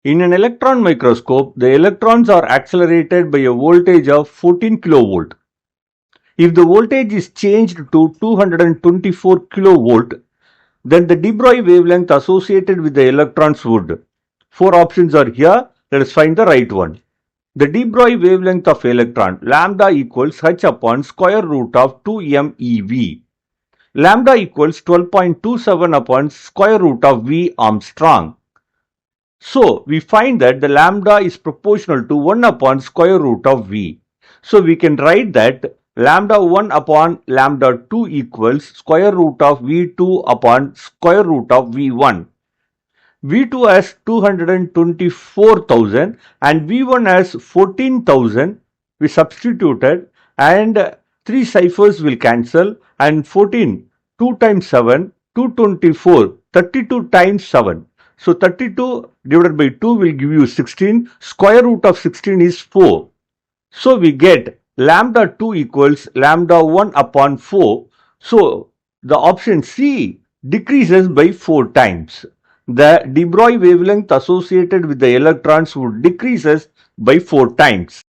In an electron microscope, the electrons are accelerated by a voltage of 14 kilovolt. If the voltage is changed to 224 kilovolt, then the de Broglie wavelength associated with the electrons would. Four options are here. Let us find the right one. The de Broglie wavelength of electron lambda equals h upon square root of 2 meV. Lambda equals 12.27 upon square root of V Armstrong. So we find that the lambda is proportional to 1 upon square root of V. So we can write that lambda 1 upon lambda 2 equals square root of V2 upon square root of V1. V2 has 224,000 and V1 has 14,000. We substituted and 3 ciphers will cancel and 14, 2 times 7, 224, 32 times 7. So 32 divided by 2 will give you 16. Square root of 16 is 4. So we get lambda 2 equals lambda 1 upon 4. So the option C decreases by 4 times. The de Broglie wavelength associated with the electrons would decreases by 4 times.